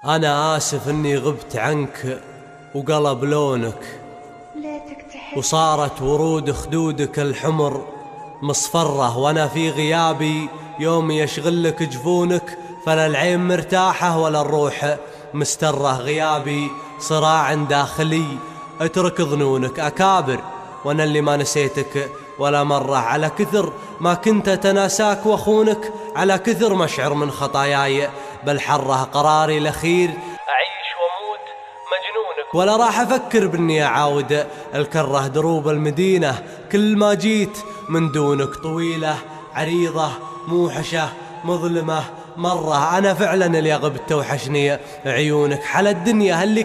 أنا آسف إني غبت عنك وقلب لونك، وصارت ورود خدودك الحمر مصفرة، وأنا في غيابي يومي يشغلك جفونك، فلا العين مرتاحة ولا الروح مسترة. غيابي صراع داخلي اترك ظنونك، أكابر وأنا اللي ما نسيتك ولا مرة، على كثر ما كنت أتناساك وأخونك، على كثر ما أشعر من خطاياي بل حره قراري الأخير أعيش وأموت مجنونك، ولا راح أفكر بإني أعاود الكره دروب المدينة كل ما جيت من دونك، طويلة عريضة موحشة مظلمة مرة. أنا فعلا اللي غبت توحشني عيونك، حل الدنيا اللي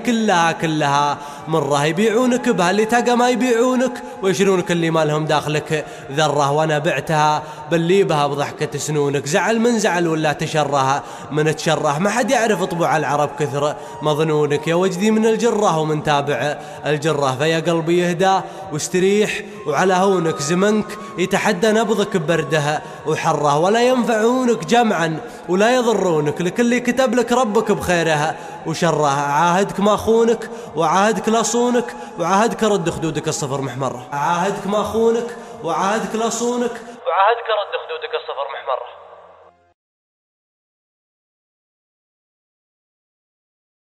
كلها مرة، يبيعونك بها اللي تلقى ما يبيعونك، ويشرونك اللي ما لهم داخلك ذرة، وأنا بعتها بلي بها بضحكة سنونك. زعل من زعل ولا تشره من تشره، ما حد يعرف طبوع العرب كثر مظنونك، يا وجدي من الجرة ومن تابع الجرة، فيا قلبي يهدى واستريح وعلى هونك، زمنك يتحدى نبضك ببرده وحره، ولا ينفعونك جمعا ولا يضرونك، لكل كتب لك ربك بخيرها وشره. عاهدك ما خونك وعاهدك لا صونك، وعاهدك رد خدودك الصفر محمرة. عاهدك ما خونك وعاهدك لا صونك، وعاهدك رد خدودك الصفر محمرة.